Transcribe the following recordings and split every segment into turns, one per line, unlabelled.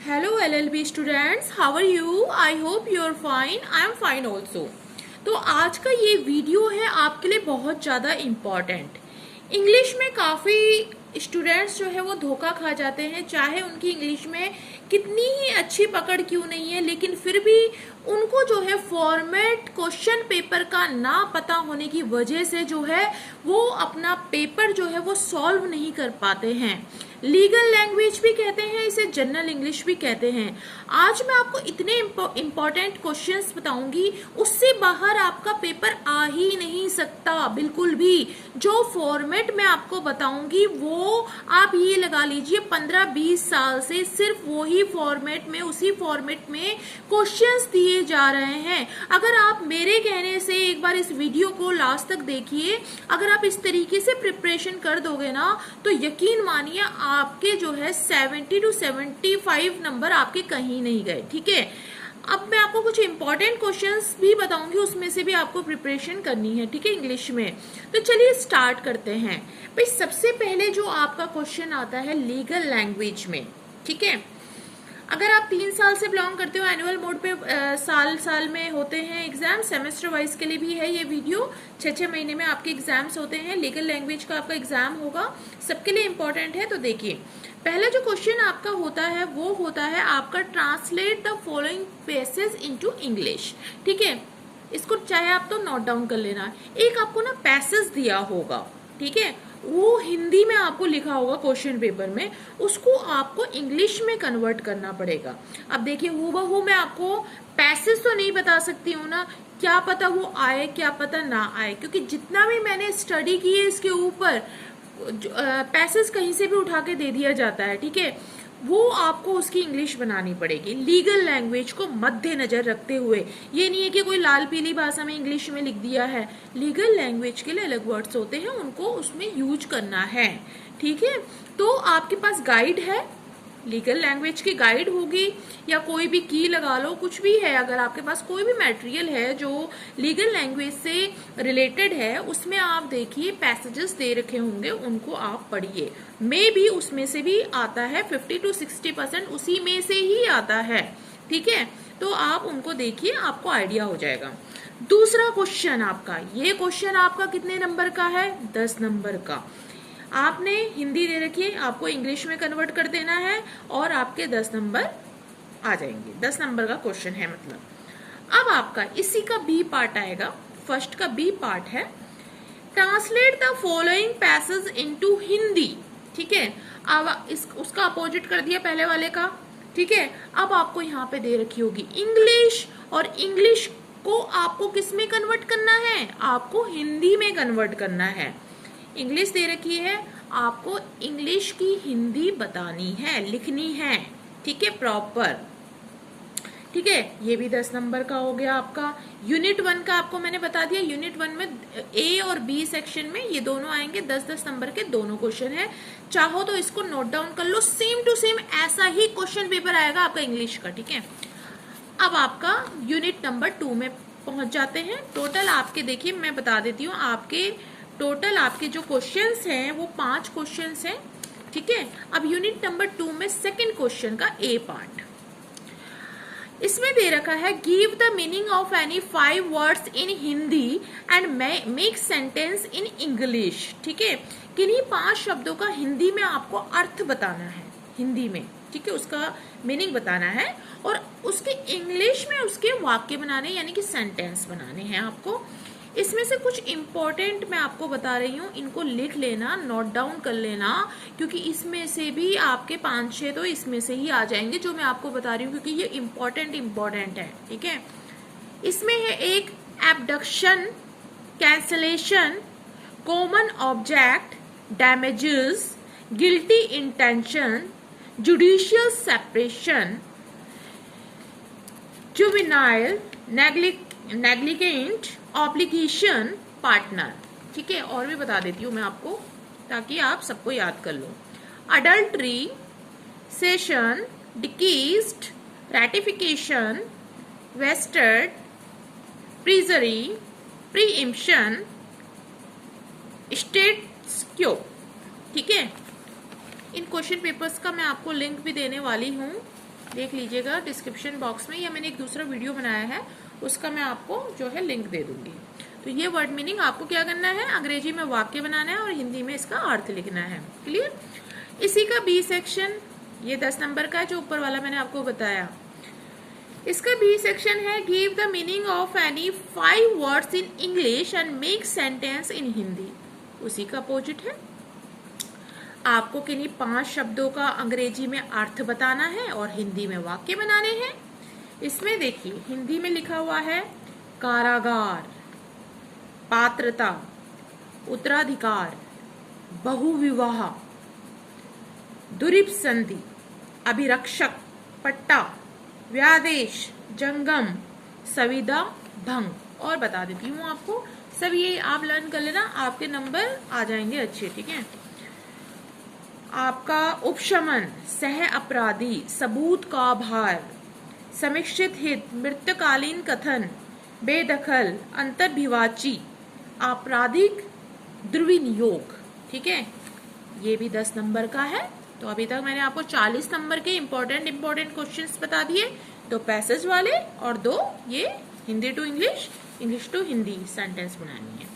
Hello LLB students, how are you? I hope you are fine. I am fine also. तो आज का ये video है आपके लिए बहुत ज़्यादा इम्पॉर्टेंट। इंग्लिश में काफ़ी स्टूडेंट्स जो है वो धोखा खा जाते हैं, चाहे उनकी इंग्लिश में कितनी ही अच्छी पकड़ क्यों नहीं है, लेकिन फिर भी उनको जो है फॉर्मेट क्वेश्चन पेपर का ना पता होने की वजह से जो है वो अपना पेपर जो है वो सॉल्व नहीं कर पाते हैं। लीगल लैंग्वेज भी कहते हैं इसे, जनरल इंग्लिश भी कहते हैं। आज मैं आपको इतने इम्पोर्टेंट क्वेश्चंस बताऊंगी, उससे बाहर आपका पेपर आ ही नहीं सकता बिल्कुल भी। जो फॉर्मेट मैं आपको बताऊंगी वो आप ये लगा लीजिए 15-20 साल से सिर्फ वही फॉर्मेट में, उसी फॉर्मेट में क्वेश्चंस दिए जा रहे हैं। अगर आप मेरे कहने से एक बार इस वीडियो को लास्ट तक देखिए, अगर आप इस तरीके से प्रिपरेशन कर दोगे ना तो यकीन मानिए आपके जो है 70 to 75 नंबर आपके कहीं नहीं गए। ठीक है, अब मैं आपको कुछ इंपॉर्टेंट क्वेश्चंस भी बताऊंगी, उसमें से भी आपको प्रिपरेशन करनी है। ठीक है, इंग्लिश में। तो चलिए स्टार्ट करते हैं। भाई सबसे पहले जो आपका क्वेश्चन आता है लीगल लैंग्वेज में। ठीक है, अगर आप 3 साल से बिलोंग करते हो, एनुअल मोड पे साल में होते हैं एग्जाम, सेमेस्टर वाइज के लिए भी है ये वीडियो। 6 महीने में आपके एग्जाम्स होते हैं, लीगल लैंग्वेज का आपका एग्जाम होगा, सबके लिए इंपॉर्टेंट है। तो देखिए पहला जो क्वेश्चन आपका होता है वो होता है आपका translate the following passage into English. ठीक है, इसको चाहे आप तो नोट डाउन कर लेना। एक आपको ना पैसेज दिया होगा, ठीक है, वो हिंदी में आपको लिखा होगा क्वेश्चन पेपर में, उसको आपको इंग्लिश में कन्वर्ट करना पड़ेगा। अब देखिए हूबहू मैं आपको पैसेज तो नहीं बता सकती हूँ ना, क्या पता वो आए क्या पता ना आए, क्योंकि जितना भी मैंने स्टडी की है इसके ऊपर पैसेज कहीं से भी उठा के दे दिया जाता है। ठीक है, वो आपको उसकी इंग्लिश बनानी पड़ेगी लीगल लैंग्वेज को मद्देनजर रखते हुए। ये नहीं है कि कोई लाल पीली भाषा में इंग्लिश में लिख दिया है, लीगल लैंग्वेज के लिए अलग वर्ड्स होते हैं, उनको उसमें यूज करना है। ठीक है, तो आपके पास गाइड है, लीगल लैंग्वेज की गाइड होगी, या कोई भी की लगा लो, कुछ भी है। अगर आपके पास कोई भी मटेरियल है जो लीगल लैंग्वेज से रिलेटेड है, उसमें आप देखिए पैसेजेस दे रखे होंगे, उनको आप पढ़िए। मे भी उसमें से भी आता है, 50 to 60% उसी में से ही आता है। ठीक है, तो आप उनको देखिए, आपको आइडिया हो जाएगा। दूसरा क्वेश्चन आपका, ये क्वेश्चन आपका कितने नंबर का है? 10 नंबर का। आपने हिंदी दे रखी है, आपको इंग्लिश में कन्वर्ट कर देना है और आपके 10 नंबर आ जाएंगे। 10 नंबर का क्वेश्चन है मतलब। अब आपका इसी का बी पार्ट आएगा, फर्स्ट का बी पार्ट है translate the following passage into Hindi. ठीक है, अब उसका अपोजिट कर दिया पहले वाले का। ठीक है, अब आपको यहाँ पे दे रखी होगी इंग्लिश, और इंग्लिश को आपको किस में कन्वर्ट करना है? आपको हिंदी में कन्वर्ट करना है। इंग्लिश दे रखी है, आपको इंग्लिश की हिंदी बतानी है, लिखनी है। ठीक है, प्रॉपर। ठीक है, ये भी 10 नंबर का हो गया आपका। यूनिट 1 का आपको मैंने बता दिया, यूनिट 1 में ए और बी सेक्शन में ये दोनों आएंगे, 10-10 नंबर के दोनों क्वेश्चन है। चाहो तो इसको नोट डाउन कर लो, सेम टू सेम ऐसा ही क्वेश्चन पेपर आएगा आपका इंग्लिश का। ठीक है, अब आपका यूनिट नंबर 2 में पहुंच जाते हैं। टोटल आपके देखिए मैं बता देती हूँ, आपके टोटल आपके जो क्वेश्चंस हैं वो 5 क्वेश्चंस हैं। ठीक है, अब यूनिट नंबर 2 में सेकंड क्वेश्चन का ए पार्ट, इसमें दे रखा है give the meaning of any 5 words in Hindi and make sentence in English. ठीक है, किन्हीं 5 शब्दों का हिंदी में आपको अर्थ बताना है, हिंदी में। ठीक है, उसका मीनिंग बताना है और उसके इंग्लिश में उसके वाक्य बनाने यानी कि सेंटेंस बनाने हैं आपको। इसमें से कुछ इंपॉर्टेंट मैं आपको बता रही हूँ, इनको लिख लेना, नोट डाउन कर लेना, क्योंकि इसमें से भी आपके 5-6 तो इसमें से ही आ जाएंगे जो मैं आपको बता रही हूँ, क्योंकि ये इम्पोर्टेंट है। ठीक है, इसमें है एक abduction, cancellation, common object, damages, guilty intention, judicial separation, juvenile negligent, obligation, partner. ठीक है, और भी बता देती हूँ मैं आपको ताकि आप सबको याद कर लो। अडल्ट्री, सेशन, डिकीज्ड, रैटिफिकेशन, वेस्टर्ड, प्रीजरी, प्रीइम्पशन, स्टेटस क्यो। ठीक है, इन क्वेश्चन पेपर्स का मैं आपको लिंक भी देने वाली हूँ, देख लीजिएगा डिस्क्रिप्शन बॉक्स में, या मैंने एक दूसरा वीडियो बनाया है उसका मैं आपको जो है लिंक दे दूंगी। तो ये वर्ड मीनिंग आपको क्या करना है, अंग्रेजी में वाक्य बनाना है और हिंदी में इसका अर्थ लिखना है। क्लियर। इसी का बी सेक्शन, ये 10 नंबर का है जो ऊपर वाला मैंने आपको बताया। इसका बी सेक्शन है give the meaning of any 5 words in English and make sentence in Hindi. उसी का अपोजिट है, आपको किन्हीं 5 शब्दों का अंग्रेजी में अर्थ बताना है और हिंदी में वाक्य बनाने हैं। इसमें देखिए हिंदी में लिखा हुआ है कारागार, पात्रता, उत्तराधिकार, बहुविवाह, दुरीपसंधि, अभिरक्षक, पट्टा, व्यादेश, जंगम, संविदा, भंग। और बता देती हूँ आपको, सब ये आप लर्न कर लेना, आपके नंबर आ जाएंगे अच्छे। ठीक है। आपका उपशमन, सह अपराधी, सबूत का भार, समीक्षित हित, मृत्यकालीन कथन, बेदखल, अंतर्भिवाची, आपराधिक दुर्विनियोग। ठीक है, ये भी 10 नंबर का है। तो अभी तक मैंने आपको 40 नंबर के इम्पोर्टेंट क्वेश्चंस बता दिए, 2 पैसेज वाले और 2 ये Hindi to English, English to Hindi sentence बनानी है।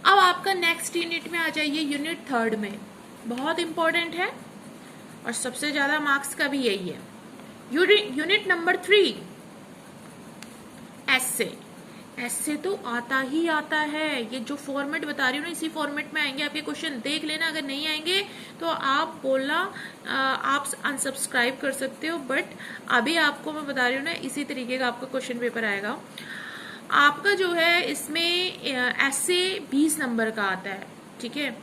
अब आपका नेक्स्ट यूनिट में आ जाइए, यूनिट 3 में बहुत इंपॉर्टेंट है और सबसे ज्यादा मार्क्स का भी यही है। यूनिट नंबर 3 एस्से। एस्से तो आता ही आता है, ये जो फॉर्मेट बता रही हूँ ना इसी फॉर्मेट में आएंगे आपके क्वेश्चन, देख लेना। अगर नहीं आएंगे तो आप बोलना, आप अनसब्सक्राइब कर सकते हो, बट अभी आपको मैं बता रही हूँ ना इसी तरीके का आपका क्वेश्चन पेपर आएगा। आपका जो है इसमें एस्से 20 नंबर का आता है। ठीक है,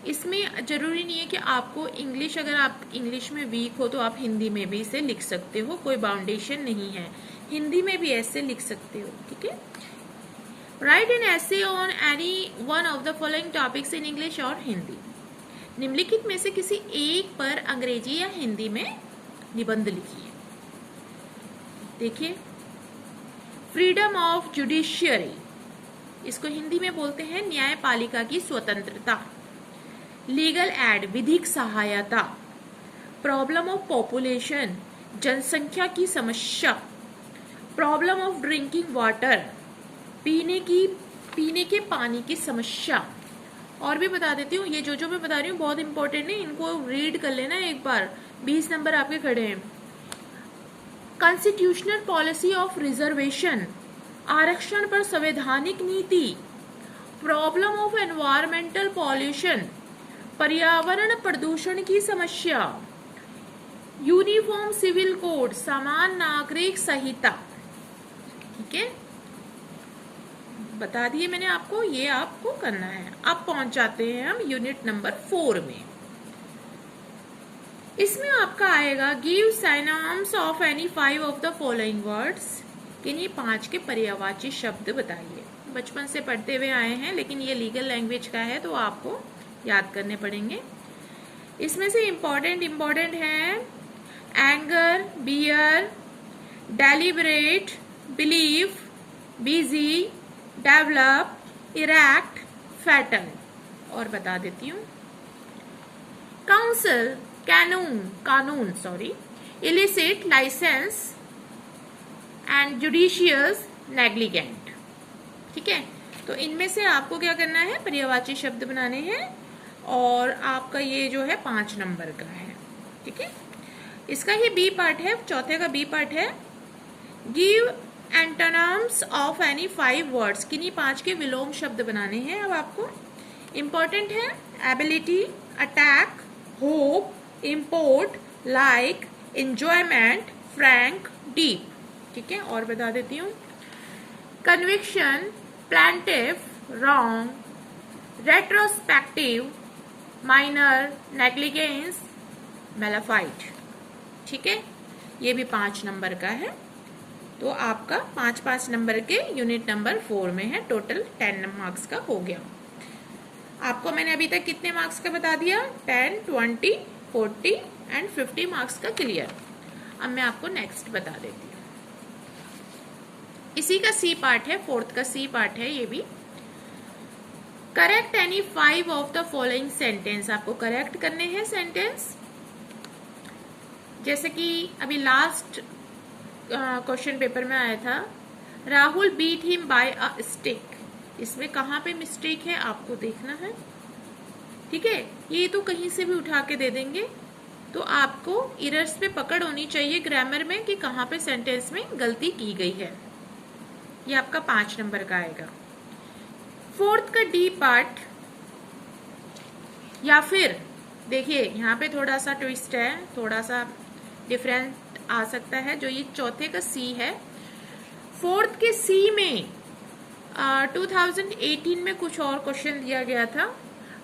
इसमें जरूरी नहीं है कि आपको इंग्लिश, अगर आप इंग्लिश में वीक हो तो आप हिंदी में भी इसे लिख सकते हो, कोई बाउंडेशन नहीं है, हिंदी में भी ऐसे लिख सकते हो। ठीक है। Write an essay on any one of the following topics in English और हिंदी। निम्नलिखित में से किसी एक पर अंग्रेजी या हिंदी में निबंध लिखिए। देखिए, फ्रीडम ऑफ जुडिशियरी, इसको हिंदी में बोलते हैं न्यायपालिका की स्वतंत्रता। लीगल एड, विधिक सहायता। प्रॉब्लम ऑफ पॉपुलेशन, जनसंख्या की समस्या। प्रॉब्लम ऑफ ड्रिंकिंग वाटर, पीने के पानी की समस्या। और भी बता देती हूँ, ये जो मैं बता रही हूँ बहुत इंपॉर्टेंट है, इनको रीड कर लेना एक बार, 20 नंबर आपके खड़े हैं। कॉन्स्टिट्यूशनल पॉलिसी ऑफ रिजर्वेशन, आरक्षण पर संवैधानिक नीति। प्रॉब्लम ऑफ एनवायरमेंटल पॉल्यूशन, पर्यावरण प्रदूषण की समस्या। यूनिफॉर्म सिविल कोड, समान नागरिक संहिता। ठीक है, बता दिए मैंने आपको, ये आपको करना है। अब पहुंच जाते हैं हम यूनिट नंबर 4 में। इसमें आपका आएगा give synonyms of any 5 of the following words. किन्हीं 5 के पर्यायवाची शब्द बताइए। बचपन से पढ़ते हुए आए हैं, लेकिन ये लीगल लैंग्वेज का है तो आपको याद करने पड़ेंगे। इसमें से इम्पोर्टेंट है anger, bear, deliberate, believe, busy, develop, erect, fatal. और बता देती हूँ, काउंसिल, कानून, illicit, licence and judicious, negligent. ठीक है, तो इनमें से आपको क्या करना है, पर्यायवाची शब्द बनाने हैं और आपका ये जो है 5 नंबर का है। ठीक है, इसका ही बी पार्ट है, चौथे का बी पार्ट है give antonyms of any 5 words. किन्हीं 5 के विलोम शब्द बनाने हैं। अब आपको इंपॉर्टेंट है ability, attack, hope, import, like, enjoyment, frank, deep. ठीक है, और बता देती हूँ conviction, plaintive, wrong, retrospective, minor, negligence, mala fide. ठीक है, ये भी 5 नंबर का है। तो आपका 5-5 नंबर के यूनिट नंबर 4 में है, टोटल 10 मार्क्स का हो गया। आपको मैंने अभी तक कितने मार्क्स का बता दिया, 10, 20, 40 एंड 50 मार्क्स का क्लियर। अब मैं आपको नेक्स्ट बता देती हूँ। इसी का सी पार्ट है, 4th का सी पार्ट है ये भी। Correct any 5 of the following sentence. आपको करेक्ट करने हैं सेंटेंस। जैसे कि अभी लास्ट क्वेश्चन पेपर में आया था, Rahul beat him by a stick. इसमें कहाँ पे मिस्टेक है आपको देखना है, ठीक है। ये तो कहीं से भी उठा के दे देंगे, तो आपको इरर्स पे पकड़ होनी चाहिए ग्रामर में कि कहाँ पे सेंटेंस में गलती की गई है। ये आपका 5 नंबर का आएगा। फोर्थ का डी पार्ट, या फिर देखिए यहाँ पे थोड़ा सा ट्विस्ट है, थोड़ा सा डिफरेंट आ सकता है। जो ये चौथे का सी है, फोर्थ के सी में 2018 में कुछ और क्वेश्चन दिया गया था।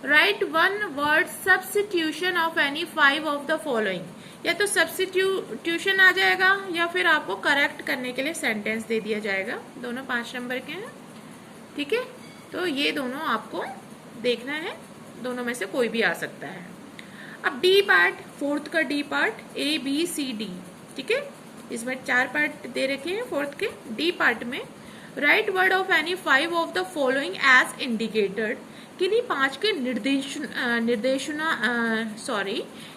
Right one word substitution of any 5 of the following. या तो सब्स्टिट्यूशन आ जाएगा या फिर आपको करेक्ट करने के लिए सेंटेंस दे दिया जाएगा। दोनों 5 नंबर के हैं, ठीक है। तो ये दोनों आपको देखना है, दोनों में से कोई भी आ सकता है। अब डी पार्ट, फोर्थ का डी पार्ट ABCD, ठीक है। इसमें 4 पार्ट दे रखे हैं फोर्थ के। डी पार्ट में write word of any 5 of the following as indicated. किन्हीं 5 के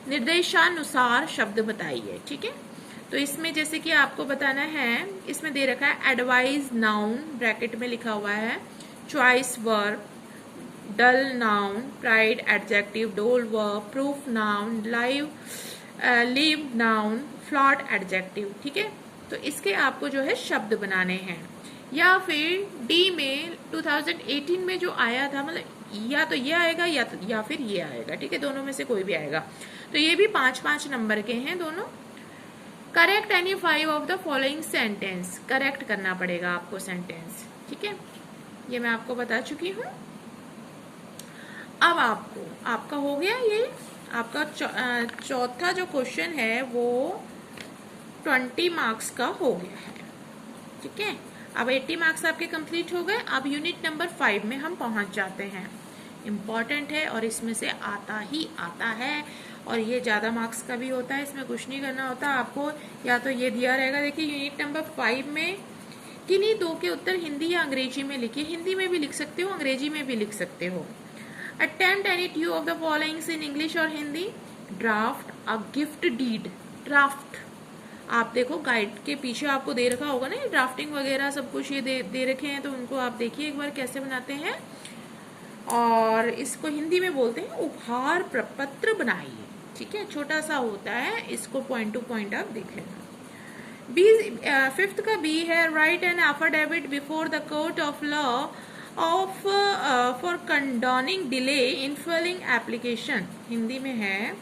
निर्देशानुसार शब्द बताइए, ठीक है। तो इसमें जैसे कि आपको बताना है, इसमें दे रखा है एडवाइज नाउन, ब्रैकेट में लिखा हुआ है, choice verb, dull noun, pride adjective, dole verb, proof noun, leave noun, float adjective, ठीक है। तो इसके आपको जो है शब्द बनाने हैं। या फिर डी में 2018 में जो आया था, मतलब या तो ये आएगा या फिर ये आएगा, ठीक है। दोनों में से कोई भी आएगा। तो ये भी 5-5 नंबर के हैं दोनों। Correct any 5 of the following sentence, correct करना पड़ेगा आपको सेंटेंस, ठीक है। ये मैं आपको बता चुकी हूँ। अब आपका हो गया ये आपका चौथा जो क्वेश्चन है वो 20 मार्क्स का हो गया है, ठीक है। अब 80 मार्क्स आपके कंप्लीट हो गए। अब यूनिट नंबर 5 में हम पहुंच जाते हैं। इम्पॉर्टेंट है और इसमें से आता ही आता है, और ये ज्यादा मार्क्स का भी होता है। इसमें कुछ नहीं करना होता आपको, या तो ये दिया रहेगा, देखिए यूनिट नंबर 5 में किन्हीं 2 के उत्तर हिंदी या अंग्रेजी में लिखिए। हिंदी में भी लिख सकते हो, अंग्रेजी में भी लिख सकते हो। Attempt any 2 of the followings in English और Hindi. Draft a gift deed. Draft आप देखो गाइड के पीछे आपको दे रखा होगा ना, ये ड्राफ्टिंग वगैरह सब कुछ ये दे रखे हैं, तो उनको आप देखिए एक बार कैसे बनाते हैं। और इसको हिंदी में बोलते हैं उपहार प्रपत्र बनाइए, ठीक है। छोटा सा होता है, इसको पॉइंट टू पॉइंट आप देख लेना। फिफ्थ का बी है, write an affidavit before the court of law of for condoning delay in filing application. Hindi में है,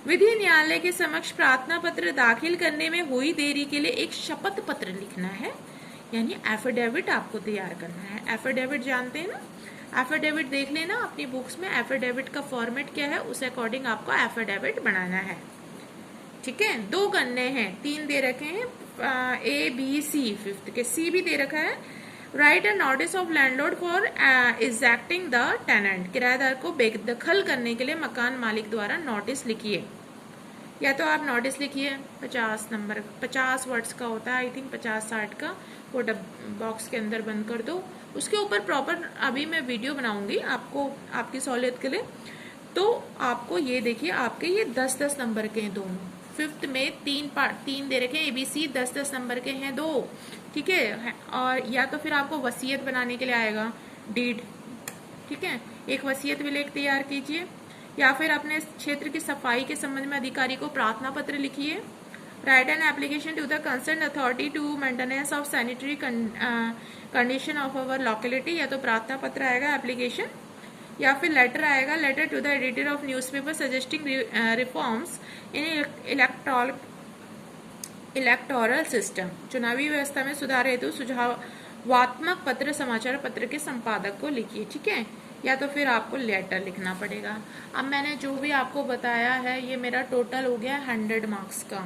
विधि न्यायालय के समक्ष प्रार्थना पत्र दाखिल करने में हुई देरी के लिए एक शपथ पत्र लिखना है, यानी एफिडेविट आपको तैयार करना है। एफिडेविट जानते हैं ना, एफिडेविट देख लेना अपनी बुक्स में, एफिडेविट का फॉर्मेट क्या है, उस अकॉर्डिंग आपको एफिडेविट बनाना है, ठीक है। 2 करने हैं, 3 दे रखे हैं, ABC, फिफ्थ के सी भी दे रखा है। Write a notice of landlord for exacting the tenant. किराएदार को बेदखल करने के लिए मकान मालिक द्वारा नोटिस लिखिए। या तो आप नोटिस लिखिए 50 वर्ड्स का होता है, आई थिंक 50-60 का, वो बॉक्स के अंदर बंद कर दो। उसके ऊपर प्रॉपर अभी मैं वीडियो बनाऊंगी आपको, आपकी सहूलियत के लिए। तो आपको ये देखिए, आपके ये 10-10 नंबर के हैं दोनों। फिफ्थ में 3 दे रखे हैं, ABC 10-10 नंबर के हैं 2, ठीक है। और या तो फिर आपको वसीयत बनाने के लिए आएगा डीड, ठीक है। एक वसीयत विलेख तैयार कीजिए, या फिर अपने क्षेत्र की सफाई के संबंध में अधिकारी को प्रार्थना पत्र लिखिए। Write an application to the concern authority to maintenance of sanitary condition of our locality. या तो प्रार्थना पत्र आएगा एप्लीकेशन, या फिर लेटर आएगा, letter to the editor of newspaper suggesting reforms in electoral system. चुनावी व्यवस्था में सुधार हेतु सुझावात्मक पत्र समाचार पत्र के संपादक को लिखिए, ठीक है। या तो फिर आपको लेटर लिखना पड़ेगा। अब मैंने जो भी आपको बताया है ये मेरा टोटल हो गया 100 मार्क्स का,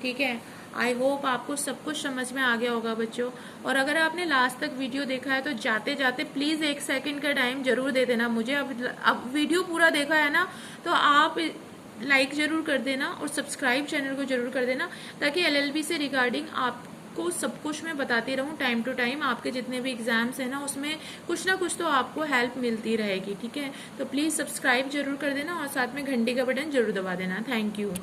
ठीक है। आई होप आपको सब कुछ समझ में आ गया होगा बच्चों। और अगर आपने लास्ट तक वीडियो देखा है तो जाते जाते प्लीज 1 सेकंड का टाइम जरूर दे देना मुझे। अब वीडियो पूरा देखा है ना, तो आप लाइक जरूर कर देना और सब्सक्राइब चैनल को जरूर कर देना, ताकि LLB से रिगार्डिंग आपको सब कुछ मैं बताती रहूं टाइम टू टाइम। आपके जितने भी एग्जाम्स है ना, उसमें कुछ ना कुछ तो आपको हेल्प मिलती रहेगी, ठीक है। तो प्लीज सब्सक्राइब जरूर कर देना और साथ में घंटी का बटन जरूर दबा देना। Thank you.